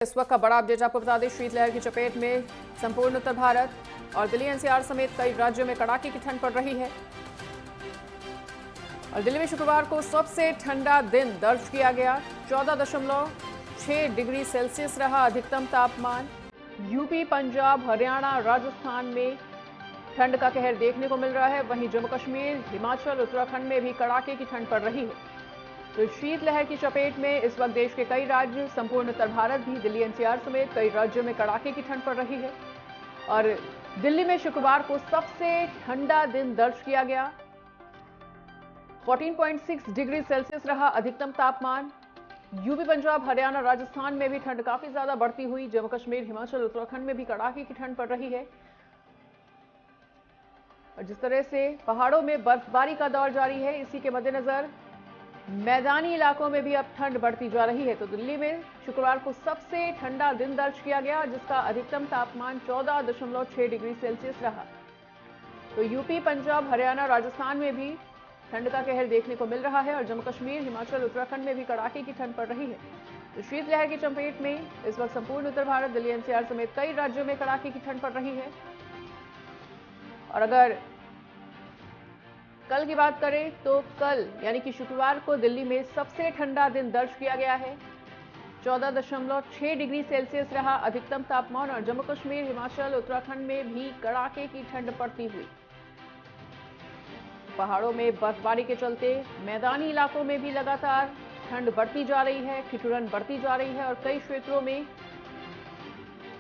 इस वक्त का बड़ा अपडेट आपको बता दें, शीतलहर की चपेट में संपूर्ण उत्तर भारत और दिल्ली एनसीआर समेत कई राज्यों में कड़ाके की ठंड पड़ रही है। और दिल्ली में शुक्रवार को सबसे ठंडा दिन दर्ज किया गया। 14.6 डिग्री सेल्सियस रहा अधिकतम तापमान। यूपी, पंजाब, हरियाणा, राजस्थान में ठंड का कहर देखने को मिल रहा है। वहीं जम्मू कश्मीर, हिमाचल, उत्तराखंड में भी कड़ाके की ठंड पड़ रही है। तो शीतलहर की चपेट में इस वक्त देश के कई राज्य, संपूर्ण उत्तर भारत भी, दिल्ली एनसीआर समेत कई राज्यों में कड़ाके की ठंड पड़ रही है। और दिल्ली में शुक्रवार को सबसे ठंडा दिन दर्ज किया गया। 14.6 डिग्री सेल्सियस रहा अधिकतम तापमान। यूपी, पंजाब, हरियाणा, राजस्थान में भी ठंड काफी ज्यादा बढ़ती हुई। जम्मू कश्मीर, हिमाचल, उत्तराखंड में भी कड़ाके की ठंड पड़ रही है। और जिस तरह से पहाड़ों में बर्फबारी का दौर जारी है, इसी के मद्देनजर मैदानी इलाकों में भी अब ठंड बढ़ती जा रही है। तो दिल्ली में शुक्रवार को सबसे ठंडा दिन दर्ज किया गया, जिसका अधिकतम तापमान 14.6 डिग्री सेल्सियस रहा। तो यूपी, पंजाब, हरियाणा, राजस्थान में भी ठंड का कहर देखने को मिल रहा है। और जम्मू कश्मीर, हिमाचल, उत्तराखंड में भी कड़ाके की ठंड पड़ रही है। तो शीतलहर की चपेट में इस वक्त संपूर्ण उत्तर भारत, दिल्ली एनसीआर समेत कई राज्यों में कड़ाके की ठंड पड़ रही है। और अगर कल की बात करें तो कल यानी कि शुक्रवार को दिल्ली में सबसे ठंडा दिन दर्ज किया गया है। 14.6 डिग्री सेल्सियस रहा अधिकतम तापमान। और जम्मू कश्मीर, हिमाचल, उत्तराखंड में भी कड़ाके की ठंड पड़ती हुई। पहाड़ों में बर्फबारी के चलते मैदानी इलाकों में भी लगातार ठंड बढ़ती जा रही है, ठिठुरन बढ़ती जा रही है। और कई क्षेत्रों में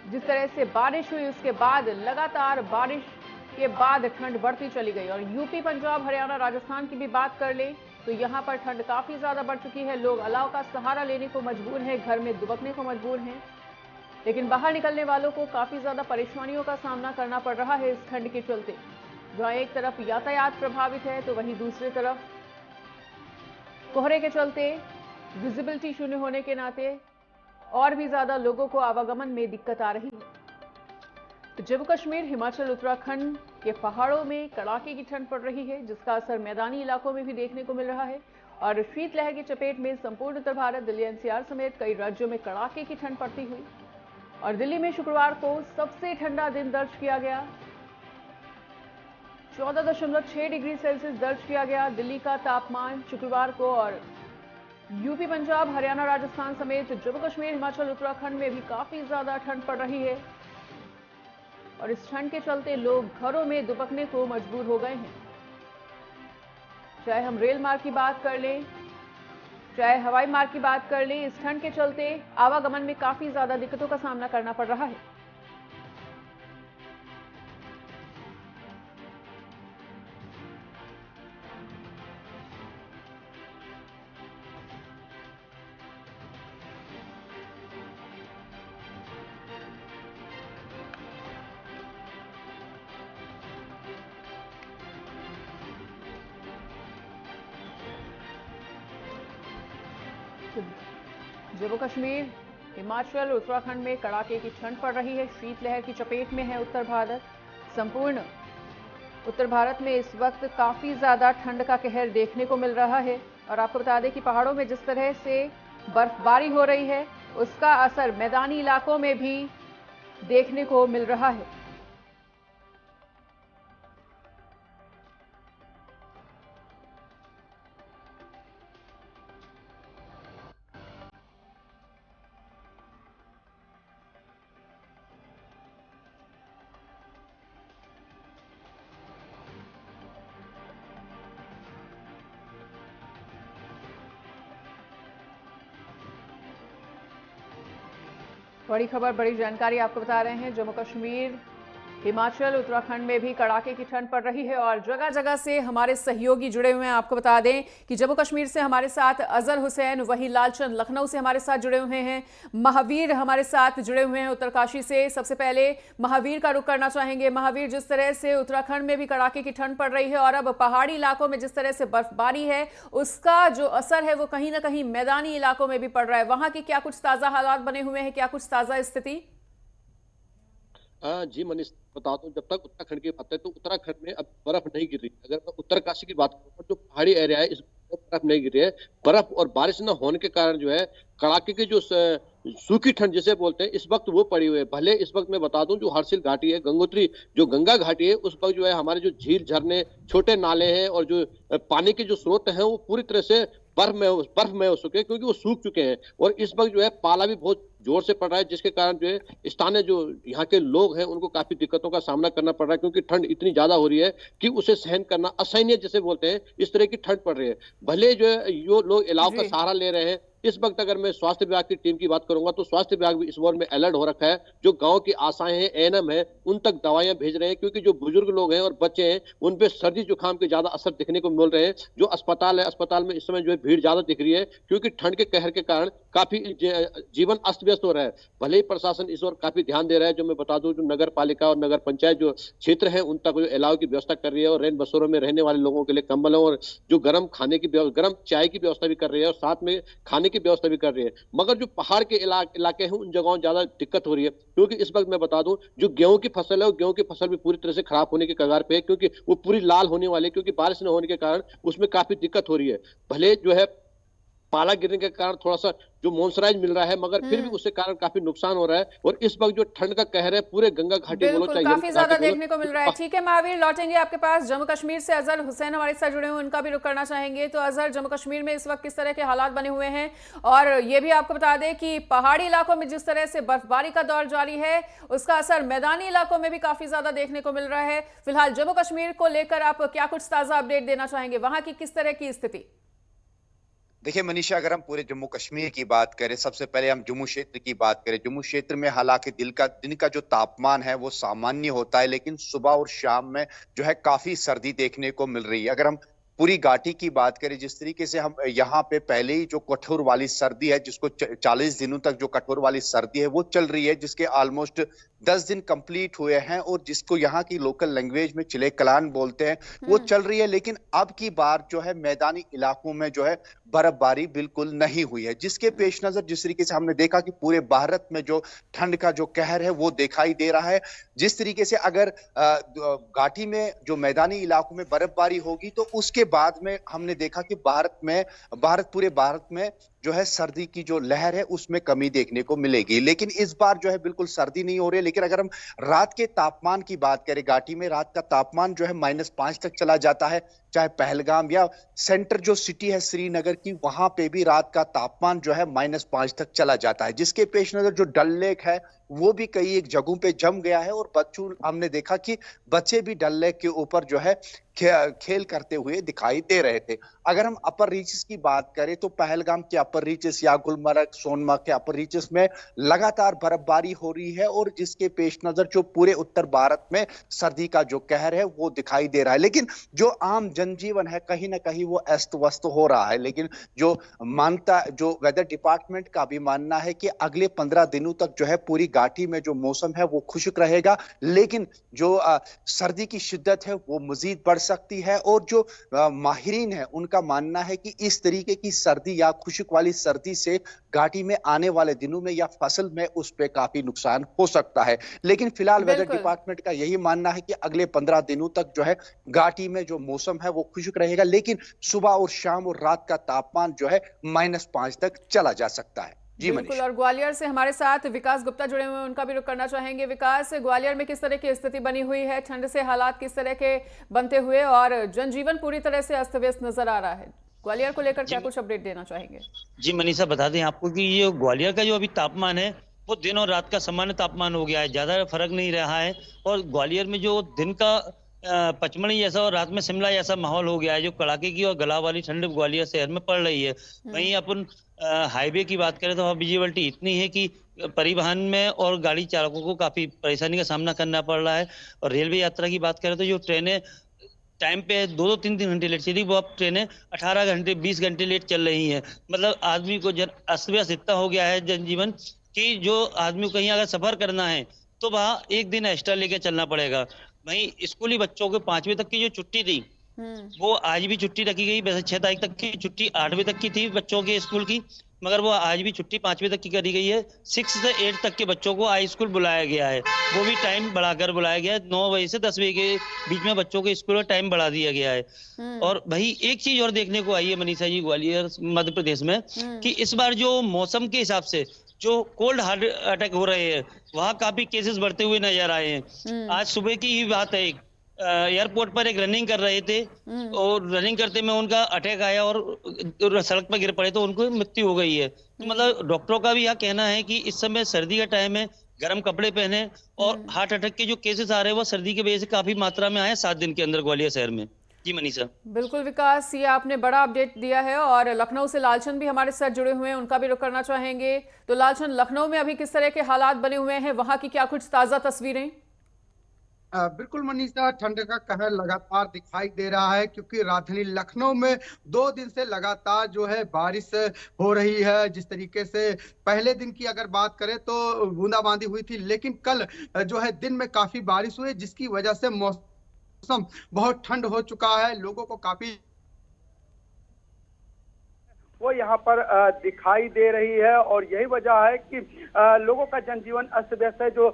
जिस तरह से बारिश हुई, उसके बाद लगातार बारिश के बाद ठंड बढ़ती चली गई। और यूपी, पंजाब, हरियाणा, राजस्थान की भी बात कर लें तो यहां पर ठंड काफी ज्यादा बढ़ चुकी है। लोग अलाव का सहारा लेने को मजबूर हैं, घर में दुबकने को मजबूर हैं। लेकिन बाहर निकलने वालों को काफी ज्यादा परेशानियों का सामना करना पड़ रहा है इस ठंड के चलते। जहां एक तरफ यातायात प्रभावित है, तो वहीं दूसरी तरफ कोहरे के चलते विजिबिलिटी शून्य होने के नाते और भी ज्यादा लोगों को आवागमन में दिक्कत आ रही है। जम्मू कश्मीर, हिमाचल, उत्तराखंड के पहाड़ों में कड़ाके की ठंड पड़ रही है, जिसका असर मैदानी इलाकों में भी देखने को मिल रहा है। और शीतलहर की चपेट में संपूर्ण उत्तर भारत, दिल्ली एनसीआर समेत कई राज्यों में कड़ाके की ठंड पड़ती हुई। और दिल्ली में शुक्रवार को सबसे ठंडा दिन दर्ज किया गया। 14.6 डिग्री सेल्सियस दर्ज किया गया दिल्ली का तापमान शुक्रवार को। और यूपी, पंजाब, हरियाणा, राजस्थान समेत जम्मू कश्मीर, हिमाचल, उत्तराखंड में भी काफी ज्यादा ठंड पड़ रही है। और इस ठंड के चलते लोग घरों में दुबकने को मजबूर हो गए हैं। चाहे हम रेल मार्ग की बात कर लें, चाहे हवाई मार्ग की बात कर लें, इस ठंड के चलते आवागमन में काफी ज्यादा दिक्कतों का सामना करना पड़ रहा है। जम्मू कश्मीर, हिमाचल, उत्तराखंड में कड़ाके की ठंड पड़ रही है। शीतलहर की चपेट में है उत्तर भारत। संपूर्ण उत्तर भारत में इस वक्त काफी ज्यादा ठंड का कहर देखने को मिल रहा है। और आपको बता दें कि पहाड़ों में जिस तरह से बर्फबारी हो रही है, उसका असर मैदानी इलाकों में भी देखने को मिल रहा है। बड़ी खबर, बड़ी जानकारी आपको बता रहे हैं। जम्मू कश्मीर, हिमाचल, उत्तराखंड में भी कड़ाके की ठंड पड़ रही है। और जगह जगह से हमारे सहयोगी जुड़े हुए हैं। आपको बता दें कि जम्मू कश्मीर से हमारे साथ अजहर हुसैन, वहीं लालचंद लखनऊ से हमारे साथ जुड़े हुए हैं, महावीर हमारे साथ जुड़े हुए हैं उत्तरकाशी से। सबसे पहले महावीर का रुख करना चाहेंगे। महावीर, जिस तरह से उत्तराखंड में भी कड़ाके की ठंड पड़ रही है और अब पहाड़ी इलाकों में जिस तरह से बर्फबारी है, उसका जो असर है वो कहीं ना कहीं मैदानी इलाकों में भी पड़ रहा है। वहां की क्या कुछ ताजा हालात बने हुए हैं, क्या कुछ ताजा स्थिति? जी मनीष, बता दूं, जब तक उत्तराखंड की बात है तो उत्तराखंड में अब बर्फ नहीं गिर रही। अगर मैं उत्तरकाशी की बात करूं, जो पहाड़ी एरिया है, इस बर्फ नहीं गिरी है। बर्फ और बारिश न होने के कारण जो है कड़ाके की सूखी ठंड जिसे बोलते हैं, इस वक्त वो पड़ी हुई है। भले इस वक्त मैं बता दूं, जो हर्षिल घाटी है, गंगोत्री जो गंगा घाटी है, उस वक्त जो है हमारे जो झील, झरने, छोटे नाले हैं और जो पानी के जो स्रोत हैं वो पूरी तरह से बर्फ में हो चुके हैं, क्योंकि वो सूख चुके हैं। और इस वक्त जो है पाला भी बहुत जोर से पड़ रहा है, जिसके कारण जो है स्थानीय जो यहाँ के लोग हैं उनको काफी दिक्कतों का सामना करना पड़ रहा है, क्योंकि ठंड इतनी ज्यादा हो रही है कि उसे सहन करना असहनीय जिसे बोलते हैं, इस तरह की ठंड पड़ रही है। भले जो है यो लोग इलाव का सहारा ले रहे हैं। इस वक्त अगर मैं स्वास्थ्य विभाग की टीम की बात करूंगा तो स्वास्थ्य विभाग भी इस ओर में अलर्ट हो रखा है। जो गांव की आशाएं हैं, एएनएम है, उन तक दवाइयां भेज रहे हैं, क्योंकि जो बुजुर्ग लोग हैं और बच्चे हैं उन पे सर्दी जुकाम के ज्यादा असर दिखने को मिल रहे हैं। जो अस्पताल है, अस्पताल में इस समय जो है भीड़ ज्यादा दिख रही है, क्योंकि ठंड के कहर के कारण काफी जीवन अस्त व्यस्त हो रहा है। भले ही प्रशासन इस ओर काफी ध्यान दे रहा है। जो मैं बता दूं, जो नगर पालिका और नगर पंचायत जो क्षेत्र है उन तक जो अलाव की व्यवस्था कर रही है, और रेन बसेरों में रहने वाले लोगों के लिए कंबलों और जो गर्म खाने की गर्म चाय की व्यवस्था भी कर रही है, और साथ में खाने की व्यवस्था भी कर रही है। मगर जो पहाड़ के इलाके हैं उन जगहों ज्यादा दिक्कत हो रही है, क्योंकि इस वक्त मैं बता दूं, जो गेहूं की फसल है, गेहूं की फसल भी पूरी तरह से खराब होने के कगार पे है, क्योंकि वो पूरी लाल होने वाली है, क्योंकि बारिश न होने के कारण उसमें काफी दिक्कत हो रही है। भले जो है पाला गिरने के कारण थोड़ा सा जो मॉइस्चराइज मिल रहा है, मगर फिर भी उसके कारण काफी नुकसान हो रहा है। और इस वक्त जो ठंड का कहर है पूरे गंगा घाटी बोलो चाहे काफी ज्यादा देखने को मिल रहा है। ठीक है महावीर, लौटेंगे आपके पास। जम्मू कश्मीर से अजहर हुसैन हमारे साथ जुड़े हुए, उनका भी रुख करना चाहेंगे। तो अजहर, जम्मू कश्मीर में इस वक्त किस तरह के हालात बने हुए हैं, और ये भी आपको बता दें कि पहाड़ी इलाकों में जिस तरह से बर्फबारी का दौर जारी है, उसका असर मैदानी इलाकों में भी काफी ज्यादा देखने को मिल रहा है। फिलहाल जम्मू कश्मीर को लेकर आप क्या कुछ ताजा अपडेट देना चाहेंगे, वहां की किस तरह की स्थिति? देखिए मनीषा, अगर हम पूरे जम्मू कश्मीर की बात करें, सबसे पहले हम जम्मू क्षेत्र की बात करें। जम्मू क्षेत्र में हालांकि दिन का जो तापमान है वो सामान्य होता है, लेकिन सुबह और शाम में जो है काफी सर्दी देखने को मिल रही है। अगर हम पूरी घाटी की बात करें, जिस तरीके से हम यहाँ पे पहले ही जो कठोर वाली सर्दी है, जिसको 40 दिनों तक जो कठोर वाली सर्दी है वो चल रही है, जिसके ऑलमोस्ट 10 दिन कंप्लीट हुए हैं, और जिसको यहाँ की लोकल लैंग्वेज में चिले कलान बोलते हैं, वो चल रही है। लेकिन अब की बार जो है मैदानी इलाकों में जो है बर्फबारी बिल्कुल नहीं हुई है, जिसके पेश नजर जिस तरीके से हमने देखा कि पूरे भारत में जो ठंड का जो कहर है वो दिखाई दे रहा है। जिस तरीके से अगर घाटी में जो मैदानी इलाकों में बर्फबारी होगी तो उसके बाद में हमने देखा कि पूरे भारत में जो है सर्दी की जो लहर है उसमें कमी देखने को मिलेगी। लेकिन इस बार जो है बिल्कुल सर्दी नहीं हो रही है। लेकिन अगर हम रात के तापमान की बात करें, घाटी में रात का तापमान जो है -5 तक चला जाता है। चाहे पहलगाम या सेंटर जो सिटी है श्रीनगर की, वहां पे भी रात का तापमान जो है -5 तक चला जाता है, जिसके पेश नजर जो डल लेक है वो भी कई एक जगहों पे जम गया है, और हमने देखा कि बच्चे भी डल लेक के ऊपर जो है खेल करते हुए दिखाई दे रहे थे। अगर हम अपर रीचेस की बात करें तो पहलगाम के अपर रीचेस या गुलमर्ग, सोनमर्ग के अपर रीचेस में लगातार बर्फबारी हो रही है, और जिसके पेश नजर जो पूरे उत्तर भारत में सर्दी का जो कहर है वो दिखाई दे रहा है। लेकिन जो आम जनजीवन है कहीं ना कहीं वो अस्त व्यस्त हो रहा है। लेकिन जो वेदर डिपार्टमेंट का भी मानना है कि अगले 15 दिनों तक जो है पूरी घाटी में जो मौसम है वो खुश्क रहेगा, लेकिन जो सर्दी की शिद्दत है वो मजीद बढ़ सकती है। और जो माहिरीन है उनका मानना है कि इस तरीके की सर्दी या खुश्क वाली सर्दी से घाटी में आने वाले दिनों में या फसल में उस पे काफी नुकसान हो सकता है। लेकिन फिलहाल वेदर डिपार्टमेंट का यही मानना है कि अगले 15 दिनों तक जो है घाटी में जो मौसम है वो खुश्क रहेगा, लेकिन सुबह और शाम और रात का तापमान जो है -5 तक चला जा सकता है। जी बिल्कुल। और ग्वालियर से हमारे साथ विकास गुप्ता जुड़े हुए हैं, उनका भी रुख करना चाहेंगे। विकास, ग्वालियर में किस तरह की स्थिति बनी हुई है, ठंड से हालात किस तरह के बनते हुए, और जनजीवन पूरी तरह से अस्त व्यस्त नजर आ रहा है, ग्वालियर को लेकर क्या कुछ अपडेट देना चाहेंगे? जी मनीषा, बता दें आपको कि ये ग्वालियर का जो अभी तापमान है वो दिन और रात का सामान्य तापमान हो गया है, ज्यादा फर्क नहीं रहा है। और ग्वालियर में जो दिन का पचमढ़ी जैसा और रात में शिमला जैसा माहौल हो गया है, जो कड़ाके की और गला वाली ठंड ग्वालियर शहर में पड़ रही है। वहीं अपन हाईवे की बात करें तो विजिबिलिटी इतनी है कि परिवहन में और गाड़ी चालकों को काफी परेशानी का सामना करना पड़ रहा है। और रेलवे यात्रा की बात करें तो जो ट्रेनें टाइम पे 2-3 घंटे लेट चली, वो अब ट्रेनें 18 घंटे 20 घंटे लेट चल रही हैं। मतलब आदमी को अस्त व्यस्त इतना हो गया है जनजीवन कि जो आदमी को कहीं अगर सफर करना है तो वहाँ एक दिन एक्स्ट्रा लेके चलना पड़ेगा। वहीं स्कूली बच्चों को 5वीं तक की जो छुट्टी थी वो आज भी छुट्टी रखी गई। वैसे 6 तारीख तक की छुट्टी 8वीं तक की थी बच्चों के स्कूल की, मगर वो आज भी छुट्टी 5वीं तक की करी गई है। 6 से 8 तक के बच्चों को हाई स्कूल बुलाया गया है, वो भी टाइम बढ़ाकर बुलाया गया है। 9 बजे से 10 बजे के बीच में बच्चों के स्कूल का टाइम बढ़ा दिया गया है। और वही एक चीज और देखने को आई है मनीषा जी, ग्वालियर मध्य प्रदेश में, कि इस बार जो मौसम के हिसाब से जो कोल्ड हार्ट अटैक हो रहे हैं वहाँ काफी केसेस बढ़ते हुए नजर आए हैं। आज सुबह की ही बात है, एयरपोर्ट पर एक रनिंग कर रहे थे और रनिंग करते में उनका अटैक आया और सड़क पर गिर पड़े तो उनको मृत्यु हो गई है। तो मतलब डॉक्टरों का भी यह कहना है कि इस समय सर्दी का टाइम है, गर्म कपड़े पहने, और हार्ट अटैक के जो केसेस आ रहे हैं वो सर्दी की वजह से काफी मात्रा में आए 7 दिन के अंदर ग्वालियर शहर में। जी मनीषा। बिल्कुल विकास, ये आपने बड़ा अपडेट दिया है। और लखनऊ से लालचंद भी हमारे साथ जुड़े हुए हैं, उनका भी रुख करना चाहेंगे। तो लालचंद, लखनऊ में अभी किस तरह के हालात बने हुए हैं, वहां की क्या कुछ ताजा तस्वीरें? बिल्कुल मनीषा, ठंड का कहर लगातार दिखाई दे रहा है क्योंकि राजधानी लखनऊ में 2 दिन से लगातार जो है बारिश हो रही है। जिस तरीके से पहले दिन की अगर बात करें तो बूंदाबांदी हुई थी, लेकिन कल जो है दिन में काफी बारिश हुई जिसकी वजह से मौसम बहुत ठंड हो चुका है। लोगों को काफी वो यहाँ पर दिखाई दे रही है और यही वजह है कि लोगों का जनजीवन अस्त व्यस्त है। जो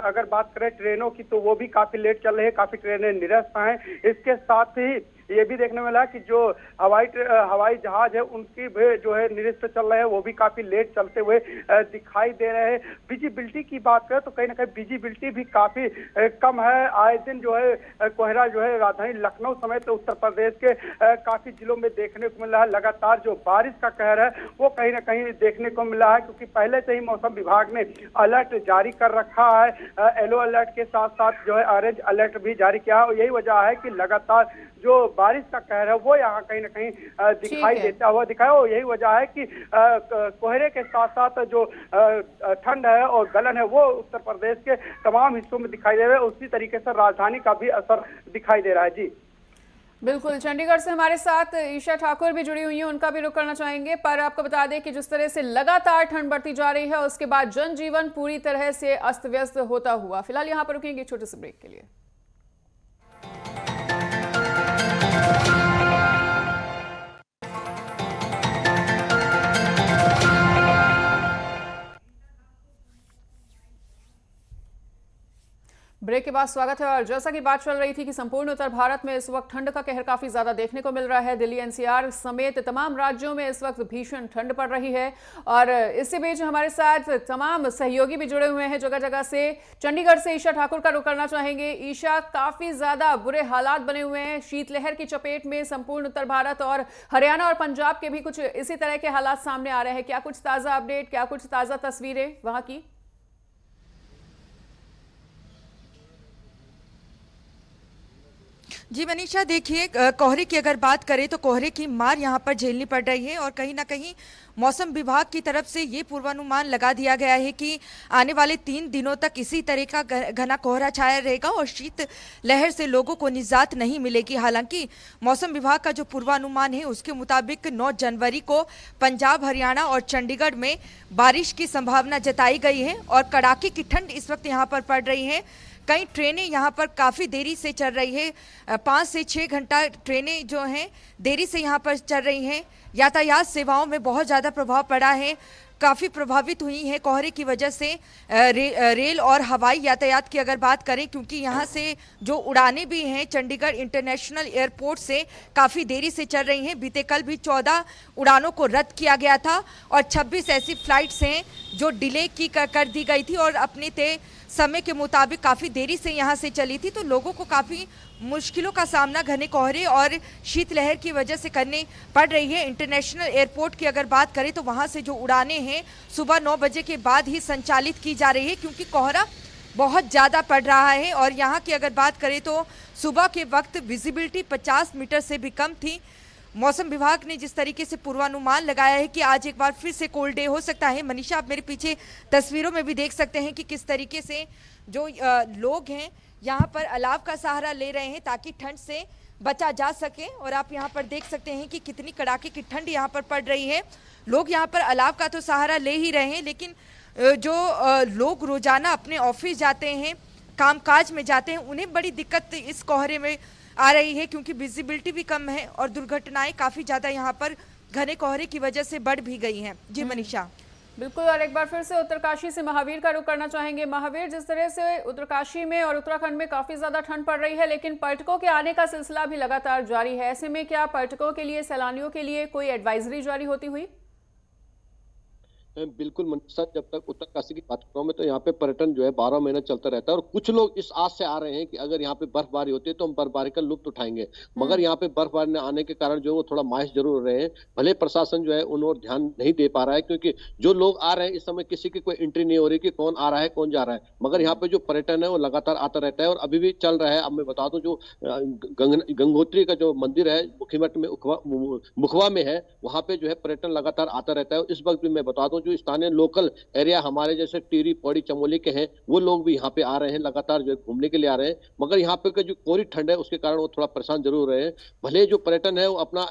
अगर बात करें ट्रेनों की तो वो भी काफी लेट चल रही है, काफी ट्रेनें निरस्त हैं। इसके साथ ही ये भी देखने मिला कि जो हवाई जहाज है उनकी भी जो है निरस्त चल रहे हैं, वो भी काफी लेट चलते हुए दिखाई दे रहे हैं। विजिबिलिटी की बात करें तो कहीं ना कहीं विजिबिलिटी भी काफी कम है। आए दिन जो है कोहरा जो है राजधानी लखनऊ समेत उत्तर प्रदेश के काफी जिलों में देखने को मिल रहा है। लगातार जो बारिश का कहर है वो कहीं ना कहीं देखने को मिला है, क्योंकि पहले से ही मौसम विभाग ने अलर्ट जारी कर रखा है। येलो अलर्ट के साथ साथ जो है ऑरेंज अलर्ट भी जारी किया है और यही वजह है कि लगातार जो बारिश का कहर है वो यहाँ कहीं ना कहीं दिखाई देता हुआ दिखाया। और यही वजह है कि कोहरे के साथ साथ जो ठंड है और गलन है वो उत्तर प्रदेश के तमाम हिस्सों में दिखाई दे रहा है। उसी तरीके से राजधानी का भी असर दिखाई दे रहा है। जी बिल्कुल, चंडीगढ़ से हमारे साथ ईशा ठाकुर भी जुड़ी हुई हैं, उनका भी रुख करना चाहेंगे। पर आपको बता दें कि जिस तरह से लगातार ठंड बढ़ती जा रही है उसके बाद जनजीवन पूरी तरह से अस्त व्यस्त होता हुआ। फिलहाल यहाँ पर रुकेंगे छोटे से ब्रेक के लिए। ब्रेक के बाद स्वागत है। और जैसा कि बात चल रही थी कि संपूर्ण उत्तर भारत में इस वक्त ठंड का कहर काफी ज्यादा देखने को मिल रहा है। दिल्ली एनसीआर समेत तमाम राज्यों में इस वक्त भीषण ठंड पड़ रही है। और इसी बीच हमारे साथ तमाम सहयोगी भी जुड़े हुए हैं जगह जगह से। चंडीगढ़ से ईशा ठाकुर का रुख करना चाहेंगे। ईशा, काफी ज्यादा बुरे हालात बने हुए हैं, शीतलहर की चपेट में संपूर्ण उत्तर भारत और हरियाणा और पंजाब के भी कुछ इसी तरह के हालात सामने आ रहे हैं। क्या कुछ ताजा अपडेट, क्या कुछ ताजा तस्वीरें वहां की? जी मनीषा, देखिए कोहरे की अगर बात करें तो कोहरे की मार यहाँ पर झेलनी पड़ रही है और कहीं ना कहीं मौसम विभाग की तरफ से ये पूर्वानुमान लगा दिया गया है कि आने वाले 3 दिनों तक इसी तरह का घना कोहरा छाया रहेगा और शीत लहर से लोगों को निजात नहीं मिलेगी। हालांकि मौसम विभाग का जो पूर्वानुमान है उसके मुताबिक 9 जनवरी को पंजाब, हरियाणा और चंडीगढ़ में बारिश की संभावना जताई गई है और कड़ाके की ठंड इस वक्त यहाँ पर पड़ रही है। कई ट्रेनें यहाँ पर काफ़ी देरी से चल रही है, 5 से 6 घंटा ट्रेनें जो हैं देरी से यहाँ पर चल रही हैं। यातायात सेवाओं में बहुत ज़्यादा प्रभाव पड़ा है, काफ़ी प्रभावित हुई हैं कोहरे की वजह से रेल और हवाई यातायात की अगर बात करें, क्योंकि यहाँ से जो उड़ानें भी हैं चंडीगढ़ इंटरनेशनल एयरपोर्ट से काफ़ी देरी से चल रही हैं। बीते कल भी 14 उड़ानों को रद्द किया गया था और 26 ऐसी फ्लाइट्स हैं जो डिले कर दी गई थी और अपने तय समय के मुताबिक काफ़ी देरी से यहाँ से चली थी। तो लोगों को काफ़ी मुश्किलों का सामना घने कोहरे और शीतलहर की वजह से करनी पड़ रही है। इंटरनेशनल एयरपोर्ट की अगर बात करें तो वहाँ से जो उड़ानें हैं सुबह 9 बजे के बाद ही संचालित की जा रही है, क्योंकि कोहरा बहुत ज़्यादा पड़ रहा है। और यहाँ की अगर बात करें तो सुबह के वक्त विजिबिलिटी 50 मीटर से भी कम थी। मौसम विभाग ने जिस तरीके से पूर्वानुमान लगाया है कि आज एक बार फिर से कोल्ड डे हो सकता है। मनीषा, आप मेरे पीछे तस्वीरों में भी देख सकते हैं कि किस तरीके से जो लोग हैं यहाँ पर अलाव का सहारा ले रहे हैं ताकि ठंड से बचा जा सके। और आप यहाँ पर देख सकते हैं कि कितनी कड़ाके की ठंड यहाँ पर पड़ रही है। लोग यहाँ पर अलाव का तो सहारा ले ही रहे हैं, लेकिन जो लोग रोजाना अपने ऑफिस जाते हैं, कामकाज में जाते हैं, उन्हें बड़ी दिक्कत इस कोहरे में आ रही है, क्योंकि विजिबिलिटी भी कम है और दुर्घटनाएं काफ़ी ज़्यादा यहाँ पर घने कोहरे की वजह से बढ़ भी गई हैं। जी मनीषा। बिल्कुल, और एक बार फिर से उत्तरकाशी से महावीर का रुख करना चाहेंगे। महावीर, जिस तरह से उत्तरकाशी में और उत्तराखंड में काफ़ी ज़्यादा ठंड पड़ रही है, लेकिन पर्यटकों के आने का सिलसिला भी लगातार जारी है। ऐसे में क्या पर्यटकों के लिए, सैलानियों के लिए कोई एडवाइजरी जारी होती हुई? बिल्कुल मनीषा, जब तक उत्तरकाशी की बात करूं मैं तो यहाँ पे पर्यटन जो है 12 महीना चलता रहता है और कुछ लोग इस आस से आ रहे हैं कि अगर यहाँ पे बर्फबारी होती है तो हम बर्फबारी का लुत्फ उठाएंगे, मगर यहाँ पे बर्फबारी न आने के कारण जो है वो थोड़ा मायूस जरूर हो रहे हैं। भले प्रशासन जो है उन ओर ध्यान नहीं दे पा रहा है, क्योंकि जो लोग आ रहे हैं इस समय किसी की कोई एंट्री नहीं हो रही कि कौन आ रहा है कौन जा रहा है, मगर यहाँ पे जो पर्यटन है वो लगातार आता रहता है और अभी भी चल रहा है। अब मैं बता दूं जो गंगोत्री का जो मंदिर है मुखीमठ में मुखवा में है, वहां पे जो है पर्यटन लगातार आता रहता है। इस वक्त भी मैं बता दूं जो स्थानीय लोकल एरिया हमारे जैसे टिहरी, पौड़ी, चमोली के हैं, वो लोग भी यहाँ पे आ रहे हैं, लगातार जो है घूमने के लिए आ रहे हैं, मगर यहाँ पे का जो कोरी ठंड है उसके कारण वो थोड़ा परेशान जरूर रहे हैं। भले जो पर्यटन है वो अपना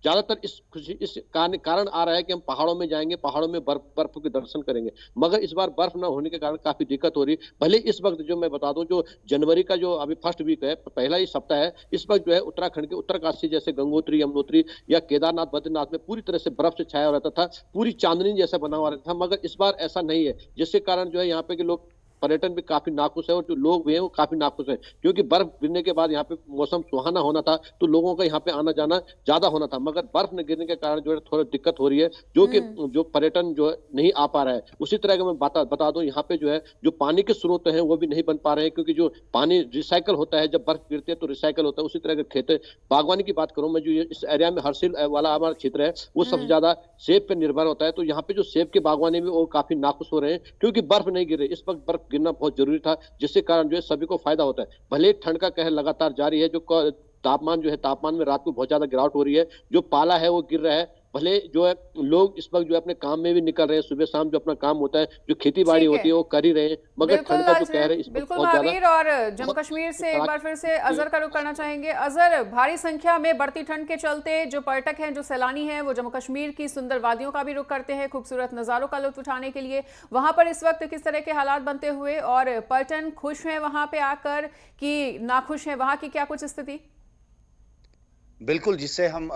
ज्यादातर इस कारण आ रहा है कि हम पहाड़ों में जाएंगे, पहाड़ों में बर्फ के दर्शन करेंगे, मगर इस बार बर्फ न होने के कारण काफी दिक्कत हो रही। भले इस वक्त जो मैं बता दूं जो जनवरी का जो अभी फर्स्ट वीक है, पहला ही सप्ताह है, इस वक्त जो है उत्तराखंड के उत्तरकाशी जैसे गंगोत्री, यमुनोत्री या केदारनाथ, बद्रीनाथ में पूरी तरह से बर्फ से छाया रहता था, पूरी चांदनी जैसा बना हुआ रहता था, मगर इस बार ऐसा नहीं है, जिसके कारण जो है यहाँ पे के लोग पर्यटन भी काफी नाखुश है और जो लोग भी हैं वो काफी नाखुश है, क्योंकि बर्फ गिरने के बाद यहाँ पे मौसम सुहाना होना था तो लोगों का यहाँ पे आना जाना ज्यादा होना था, मगर बर्फ न गिरने के कारण जो है थोड़ा दिक्कत हो रही है, जो कि जो पर्यटन जो है नहीं आ पा रहा है। उसी तरह का मैं बता दूं यहाँ पे जो है जो पानी के स्रोत हैं वो भी नहीं बन पा रहे हैं, क्योंकि जो पानी रिसाइकल होता है, जब बर्फ गिरती है तो रिसाइकल होता है। उसी तरह के खेत बागवानी की बात करूं मैं, जो इस एरिया में हरसिल वाला हमारा क्षेत्र है वो सबसे ज्यादा सेब पे निर्भर होता है, तो यहाँ पे जो सेब की बागवानी में वो काफी नाखुश हो रहे हैं, क्योंकि बर्फ नहीं गिर रही। इस वक्त बर्फ गिरना बहुत जरूरी था, जिसके कारण जो है सभी को फायदा होता है। भले ठंड का कहर लगातार जारी है, जो तापमान में रात को बहुत ज्यादा गिरावट हो रही है, जो पाला है वो गिर रहा है, भले जो है लोग इस वक्त जो है अपने काम में भी निकल रहे हैं, सुबह शाम जो अपना काम होता है, जो खेती बाड़ी होती है वो कर ही रहे हैं, मगर ठंड का जो कहर है इस वक्त बिल्कुल बहुत ज्यादा। महावीर, और जम्मू कश्मीर से एक बार फिर से अजहर का रुख करना चाहेंगे। अजहर, भारी संख्या में बढ़ती ठंड के चलते जो पर्यटक हैं, जो सैलानी हैं, वो जम्मू कश्मीर की सुंदर वादियों का भी रुख करते हैं खूबसूरत नजारों का लुत्फ उठाने के लिए। वहां पर इस वक्त किस तरह के हालात बनते हुए, और पर्यटन खुश हैं वहां पे आकर कि नाखुश हैं, वहां की क्या कुछ स्थिति? बिल्कुल, जिसे हम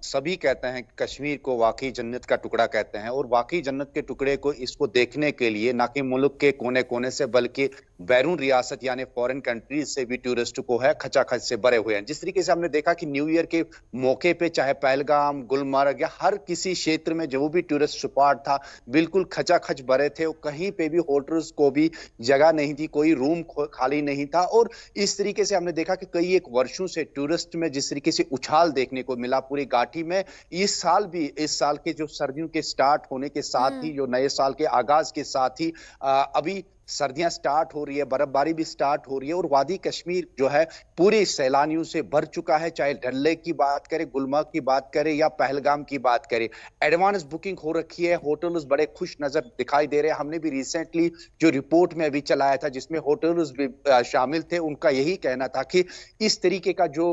सभी कहते हैं कि कश्मीर को वाकई जन्नत का टुकड़ा कहते हैं, और वाकई जन्नत के टुकड़े को इसको देखने के लिए ना कि मुल्क के कोने कोने से बल्कि बैरून रियासत यानी फॉरेन कंट्रीज से भी टूरिस्ट को है खचाखच से भरे हुए हैं। जिस तरीके से हमने देखा कि न्यू ईयर के मौके पे चाहे पहलगाम, गुलमर्ग या हर किसी क्षेत्र में जो भी टूरिस्ट स्पॉट था बिल्कुल खचाखच भरे थे, कहीं पे भी होटल्स को भी जगह नहीं थी, कोई रूम खाली नहीं था। और इस तरीके से हमने देखा कि कई एक वर्षों से टूरिस्ट में जिस तरीके से उछाल देखने को मिला पूरी घाटी में, इस साल के जो सर्दियों के स्टार्ट होने के साथ ही, जो नए साल के आगाज के साथ ही अभी सर्दियां स्टार्ट हो रही है, बर्फबारी भी स्टार्ट हो रही है, और वादी कश्मीर जो है पूरे सैलानियों से भर चुका है। चाहे डल लेक की बात करें, गुलमर्ग की बात करें या पहलगाम की बात करें, एडवांस बुकिंग हो रखी है, होटल्स बड़े खुश नजर दिखाई दे रहे हैं। हमने भी रिसेंटली जो रिपोर्ट में अभी चलाया था जिसमें होटल्स भी शामिल थे, उनका यही कहना था कि इस तरीके का जो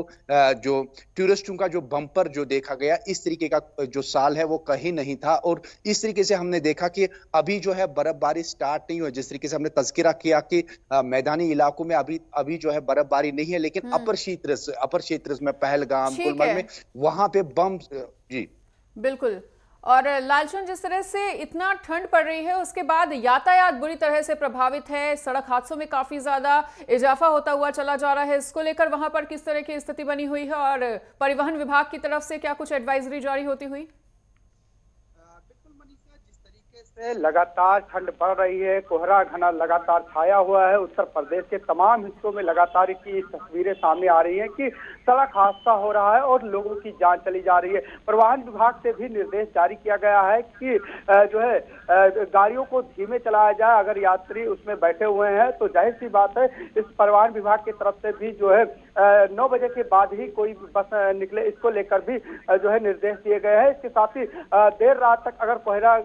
टूरिस्टों का जो बम्पर जो देखा गया, इस तरीके का जो साल है वो कहीं नहीं था। और इस तरीके से हमने देखा कि अभी जो है बर्फबारी स्टार्ट नहीं हुई, जिस तरीके से तज़किरा किया कि मैदानी इलाकों में अभी जो है बर्फबारी नहीं है, लेकिन अपर क्षेत्र में पहलगाम, गुलमर्ग में वहां पे बम। जी बिल्कुल। और लालचंद, जिस तरह से इतना ठंड पड़ रही है उसके बाद यातायात बुरी तरह से प्रभावित है, सड़क हादसों में काफी ज्यादा इजाफा होता हुआ चला जा रहा है, इसको लेकर वहां पर किस तरह की स्थिति बनी हुई है और परिवहन विभाग की तरफ से क्या कुछ एडवाइजरी जारी होती हुई? लगातार ठंड बढ़ रही है, कोहरा घना लगातार छाया हुआ है। उत्तर प्रदेश के तमाम हिस्सों में लगातार की तस्वीरें सामने आ रही हैं कि सड़क हादसा हो रहा है और लोगों की जान चली जा रही है। परिवहन विभाग से भी निर्देश जारी किया गया है कि जो है गाड़ियों को धीमे चलाया जाए। अगर यात्री उसमें बैठे हुए हैं तो जाहिर सी बात है इस परिवहन विभाग की तरफ से भी जो है 9 बजे के बाद ही कोई बस निकले, इसको लेकर भी जो है निर्देश दिए गए हैं। इसके साथ ही देर रात तक अगर कोहरा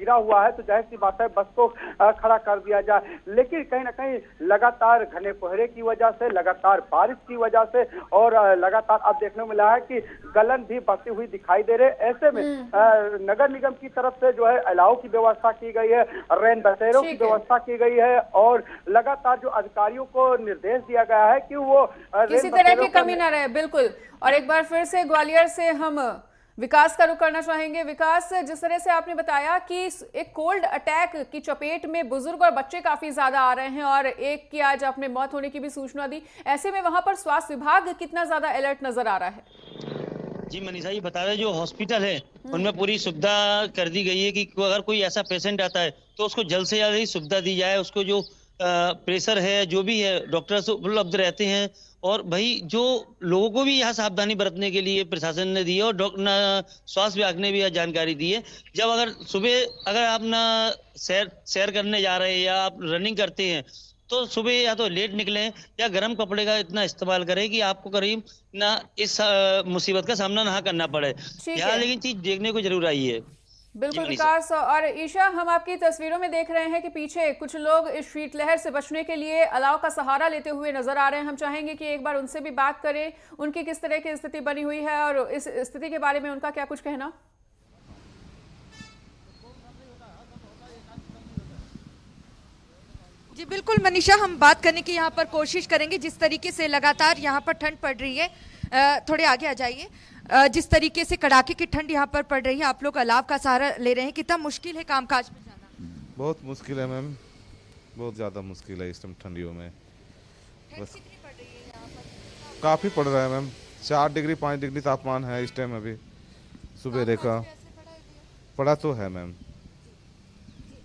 गिरा हुआ है तो जाहिर सी बात है बस को खड़ा कर दिया जाए। लेकिन कहीं ना कहीं लगातार घने कोहरे की वजह से, लगातार बारिश की वजह से और लगातार अब देखने को मिला है कि गलन भी बढ़ती हुई दिखाई दे रहे। ऐसे में नगर निगम की तरफ से जो है अलाव की व्यवस्था की गई है, रेन बसेरों की व्यवस्था की गई है और लगातार जो अधिकारियों को निर्देश दिया गया है कि वो किसी तरह की कमी न रहे। बिल्कुल। और एक बार फिर से ग्वालियर से हम विकास का रुख करना चाहेंगे। विकास, जिस तरह से आपने बताया कि एक कोल्ड अटैक की चपेट में बुजुर्ग और बच्चे काफी ज्यादा आ रहे हैं और एक की आज अपने मौत होने की भी सूचना दी, ऐसे में वहां पर स्वास्थ्य विभाग कितना ज्यादा अलर्ट नजर आ रहा है? जी मनीषा जी बता रहे, जो हॉस्पिटल है उनमें पूरी सुविधा कर दी गई है कि अगर कोई ऐसा पेशेंट आता है तो उसको जल्द से जल्द ही सुविधा दी जाए। उसको जो प्रेशर है, जो भी है, डॉक्टर्स उपलब्ध रहते हैं। और भाई जो लोगों को भी यहाँ सावधानी बरतने के लिए प्रशासन ने दी है और स्वास्थ्य विभाग ने भी यह जानकारी दी है। जब अगर सुबह अगर आप ना सैर करने जा रहे हैं या आप रनिंग करते हैं तो सुबह या तो लेट निकलें या गर्म कपड़े का इतना इस्तेमाल करें कि आपको करीब ना इस मुसीबत का सामना ना करना पड़े। यहाँ लेकिन चीज देखने को जरूर आई है। बिल्कुल विकास। और ईशा, हम आपकी तस्वीरों में देख रहे हैं कि पीछे कुछ लोग इस शीतलहर से बचने के लिए अलाव का सहारा लेते हुए नजर आ रहे हैं। हम चाहेंगे कि एक बार उनसे भी बात करें, उनकी किस तरह की स्थिति बनी हुई है और इस स्थिति के बारे में उनका क्या कुछ कहना। जी बिल्कुल मनीषा, हम बात करने की यहाँ पर कोशिश करेंगे। जिस तरीके से लगातार यहाँ पर ठंड पड़ रही है, थोड़े आगे आ जाइए। जिस तरीके से कड़ाके की ठंड यहाँ पर पड़ रही है, आप लोग अलाव का सहारा ले रहे हैं, कितना मुश्किल है कामकाज में जाना? बहुत मुश्किल है मैम, बहुत ज़्यादा मुश्किल है इस टाइम ठंडियों में। बस कितनी पड़ रही है यहाँ पर? काफ़ी पड़ रहा है मैम, 4 डिग्री 5 डिग्री तापमान है इस टाइम। अभी सुबह देखा पड़ा तो है मैम।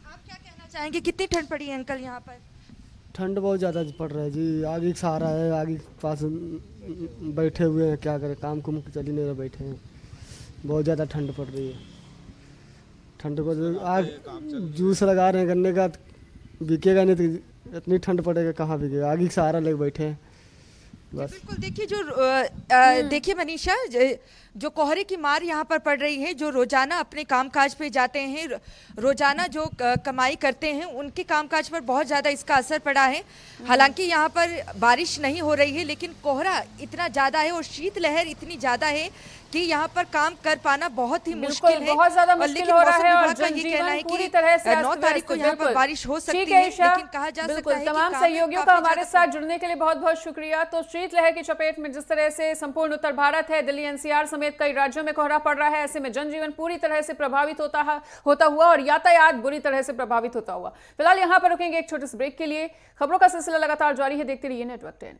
आप क्या कहना चाहेंगे, कितनी ठंड पड़ी है अंकल यहाँ पर? ठंड बहुत ज़्यादा पड़ रहा है जी। आगे का सहारा है, आगे के पास बैठे हुए हैं, क्या करें, काम कुम चल ही नहीं रहे, बैठे हैं। बहुत ज़्यादा ठंड पड़ रही है। ठंड को आग जूस लगा रहे हैं गन्ने का, बिकेगा नहीं तो इतनी ठंड पड़ेगा कहाँ बिकेगा। आगे का सहारा लेके बैठे हैं बस। बिल्कुल। देखिए देखिए मनीषा, जो कोहरे की मार यहाँ पर पड़ रही है, जो रोजाना अपने कामकाज पे जाते हैं, रोजाना जो कमाई करते हैं, उनके कामकाज पर बहुत ज़्यादा इसका असर पड़ा है। हालांकि यहाँ पर बारिश नहीं हो रही है, लेकिन कोहरा इतना ज़्यादा है और शीतलहर इतनी ज़्यादा है कि यहाँ पर काम कर पाना बहुत ही मुश्किल है। बहुत ज्यादा मुश्किल हो रहा है और जनजीवन पूरी तरह से 9 तारीख को यहाँ पर बारिश हो सकती है, लेकिन कहा जा सकता है कि तमाम सहयोगियों का हमारे साथ जुड़ने के लिए बहुत बहुत शुक्रिया। तो शीतलहर की चपेट में जिस तरह से संपूर्ण उत्तर भारत है, दिल्ली एनसीआर समेत कई राज्यों में कोहरा पड़ रहा है, ऐसे में जनजीवन पूरी तरह से प्रभावित होता हुआ और यातायात बुरी तरह से प्रभावित होता हुआ। फिलहाल यहाँ पर रुकेंगे एक छोटे से ब्रेक के लिए। खबरों का सिलसिला लगातार जारी है, देखते रहिए नेटवर्क 10।